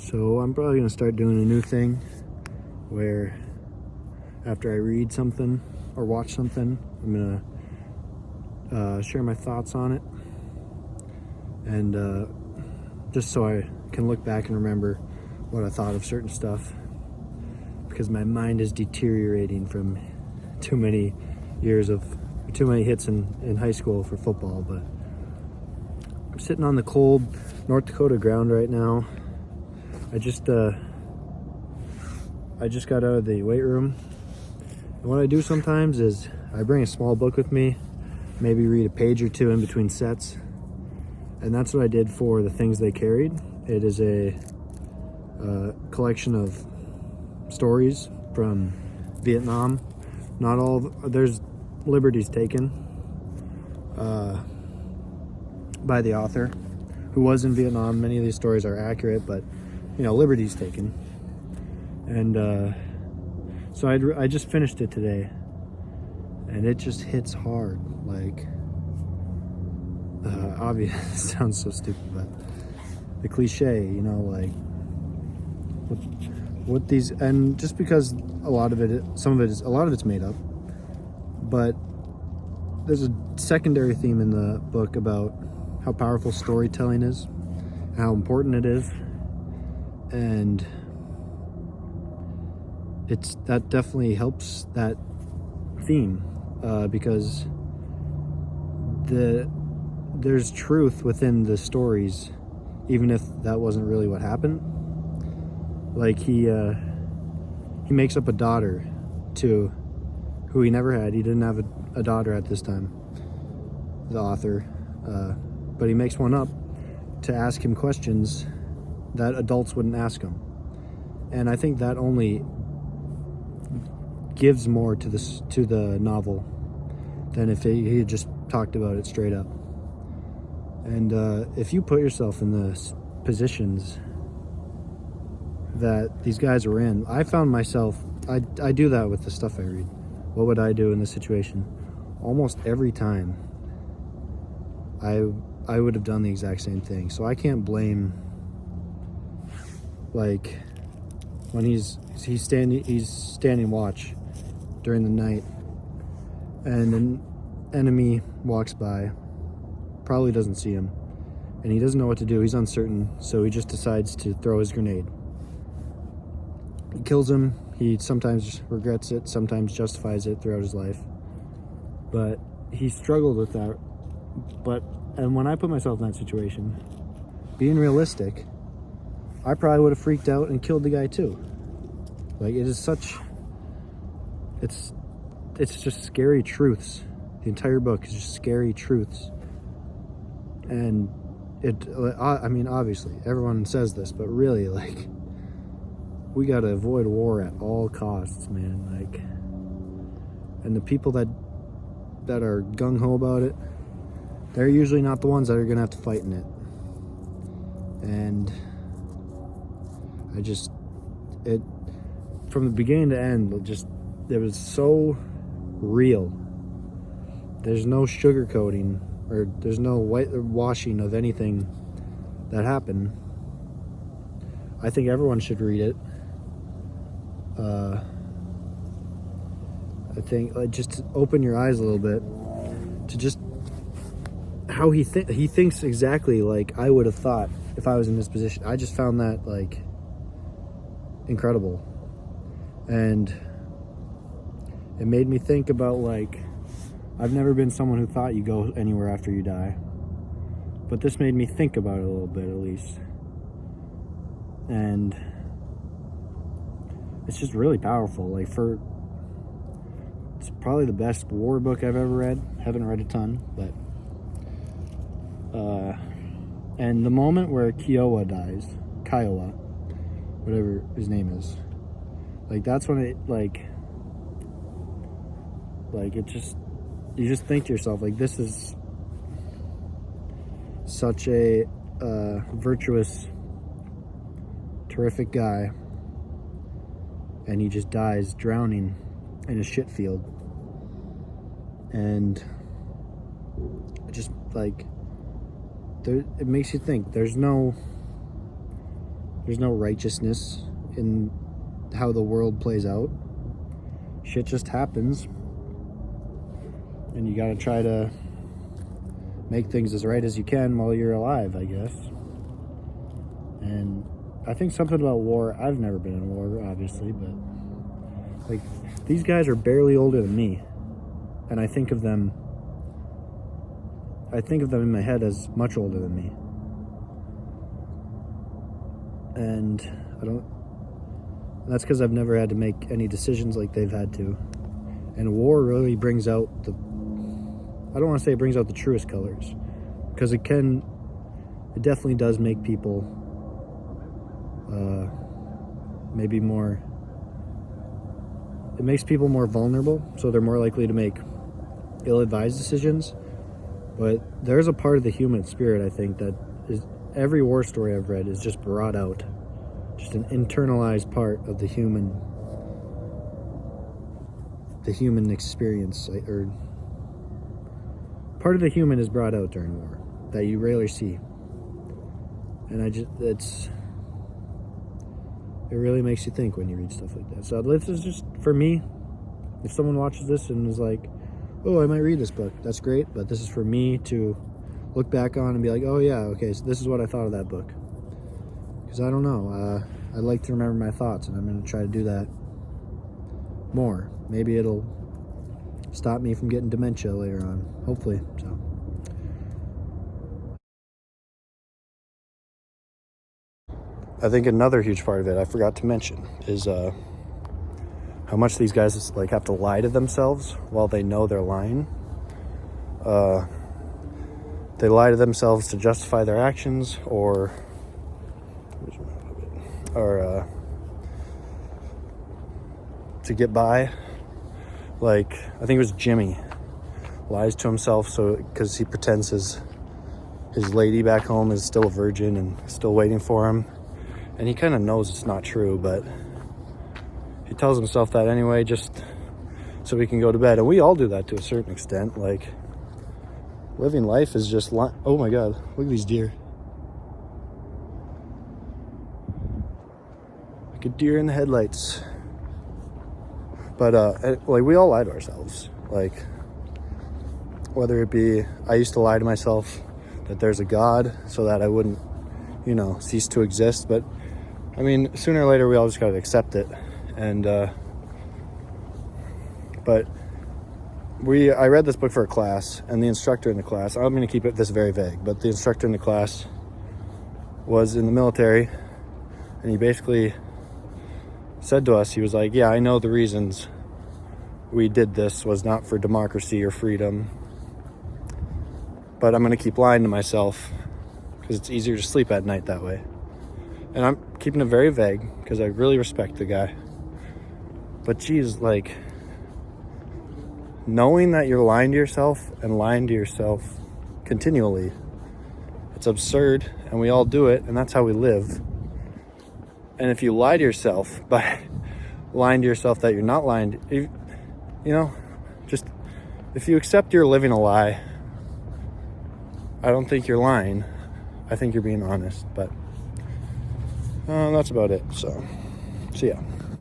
So I'm probably going to start doing a new thing where after I read something or watch something, I'm going to share my thoughts on it. And just so I can look back and remember what I thought of certain stuff. Because my mind is deteriorating from too many hits in high school for football. But I'm sitting on the cold North Dakota ground right now. I just got out of the weight room. And what I do sometimes is I bring a small book with me, maybe read a page or two in between sets. And that's what I did for the things they carried. It is a collection of stories from Vietnam. Not all, there's liberties taken by the author who was in Vietnam. Many of these stories are accurate, but liberties taken. And so I just finished it today, and it just hits hard. Like, obvious, it sounds so stupid, but the cliche, like what these, and just because a lot of it's made up, but there's a secondary theme in the book about how powerful storytelling is, how important it is, and that definitely helps that theme, because there's truth within the stories, even if that wasn't really what happened. Like he makes up a daughter to who he never had. He didn't have a daughter at this time, the author, but he makes one up to ask him questions that adults wouldn't ask him. And I think that only gives more to the novel than if he had just talked about it straight up. And if you put yourself in the positions that these guys were in, I found myself, I do that with the stuff I read. What would I do in this situation? Almost every time I would have done the exact same thing. So I can't blame, like, when he's standing watch during the night and an enemy walks by, probably doesn't see him, and he doesn't know what to do. He's uncertain, so he just decides to throw his grenade. He kills him. He sometimes regrets it, sometimes justifies it throughout his life, but he struggled with that. And when I put myself in that situation, being realistic, I probably would have freaked out and killed the guy too. Like, it is such, it's just scary truths. The entire book is just scary truths. And obviously everyone says this, but really, like, we got to avoid war at all costs, man. Like, and the people that are gung-ho about it, they're usually not the ones that are gonna have to fight in it. And from the beginning to end, it was so real. There's no sugarcoating, or there's no whitewashing of anything that happened. I think everyone should read it. I think just open your eyes a little bit to just how he thinks exactly like I would have thought if I was in this position. I just found that, like, incredible, and it made me think about, like, I've never been someone who thought you go anywhere after you die, but this made me think about it a little bit, at least. And it's just really powerful. Like, it's probably the best war book I've ever read. Haven't read a ton, but and the moment where Kiowa dies, whatever his name is, like, that's when it, like it just, you just think to yourself, like, this is such a virtuous, terrific guy, and he just dies drowning in a shit field. And just, like, it makes you think there's no There's no righteousness in how the world plays out. Shit just happens. And you gotta try to make things as right as you can while you're alive, I guess. And I think something about war, I've never been in war, obviously, but like, these guys are barely older than me. And I think of them in my head as much older than me. And that's because I've never had to make any decisions like they've had to. And war really brings out I don't want to say it brings out the truest colors, because it definitely does make people maybe more, it makes people more vulnerable, so they're more likely to make ill-advised decisions. But there's a part of the human spirit, I think, that is, every war story I've read is just brought out, just an internalized part of the human experience, or part of the human is brought out during war that you rarely see. And it really makes you think when you read stuff like that. So this is just, for me, if someone watches this and is like, oh, I might read this book, that's great, but this is for me to look back on and be like, oh yeah, okay, so this is what I thought of that book. Because I don't know, I like to remember my thoughts, and I'm going to try to do that more. Maybe it'll stop me from getting dementia later on, hopefully. So I think another huge part of it I forgot to mention is how much these guys like have to lie to themselves while they know they're lying. They lie to themselves to justify their actions, or to get by. Like, I think it was Jimmy lies to himself because he pretends his lady back home is still a virgin and still waiting for him, and he kind of knows it's not true, but he tells himself that anyway, just so he can go to bed. And we all do that to a certain extent. Like, living life is just oh my god, look at these deer. Like a deer in the headlights. But like, we all lie to ourselves. Like, whether it be, I used to lie to myself that there's a God so that I wouldn't, cease to exist. But I mean, sooner or later we all just gotta accept it. And but I read this book for a class, and the instructor in the class, I'm going to keep this very vague, but the instructor in the class was in the military, and he basically said to us, he was like, yeah, I know the reasons we did this was not for democracy or freedom, but I'm going to keep lying to myself because it's easier to sleep at night that way. And I'm keeping it very vague because I really respect the guy. But geez, like, knowing that you're lying to yourself and lying to yourself continually, it's absurd, and we all do it, and that's how we live. And if you lie to yourself by lying to yourself that you're not lying, just if you accept you're living a lie, I don't think you're lying. I think you're being honest. But that's about it. So, see ya.